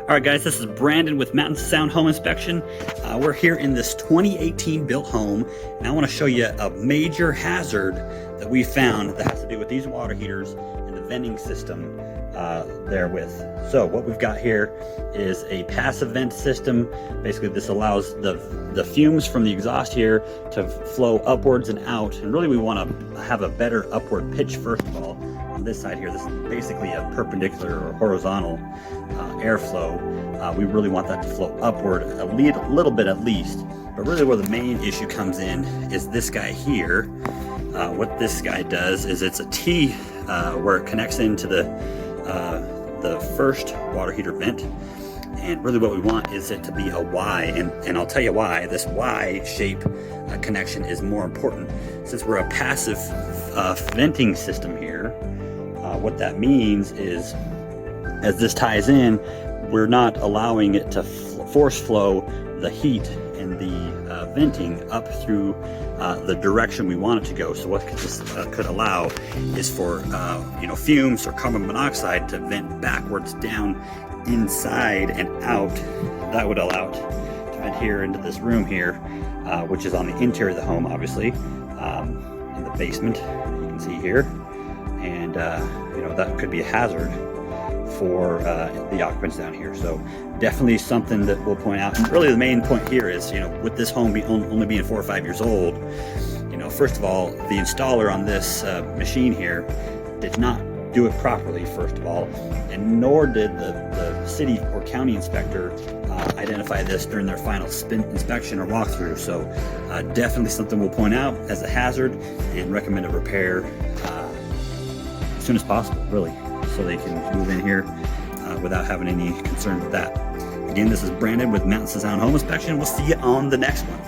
All right, guys, this is Brandon with Mountain Sound Home Inspection. We're here in this 2018 built home, and I want to show you a major hazard that we found that has to do with these water heaters and the venting system therewith. So what we've got here is a passive vent system. Basically, this allows the fumes from the exhaust here to flow upwards and out, and really we want to have a better upward pitch first of all. On this side here, this is basically a perpendicular or horizontal airflow. We really want that to flow upward a little bit at least. But really where the main issue comes in is this guy here. What this guy does is it's a T where it connects into the first water heater vent. And really what we want is it to be a Y, and I'll tell you why. This Y shape connection is more important. Since we're a passive venting system here, what that means is as this ties in, we're not allowing it to force flow the heat and the venting up through the direction we want it to go. So what this could allow is for fumes or carbon monoxide to vent backwards down inside and out. That would allow it to vent here into this room here, which is on the interior of the home, obviously, in the basement, you can see here. And that could be a hazard for the occupants down here. So definitely something that we'll point out. And really the main point here is, with this home only being 4 or 5 years old, first of all, the installer on this machine here did not do it properly, first of all, and nor did the city or county inspector identify this during their final inspection or walkthrough. So definitely something we'll point out as a hazard and recommend a repair as soon as possible, really, so they can move in here without having any concerns with that. Again, this is Brandon with Mountain Sound Home Inspection. We'll see you on the next one.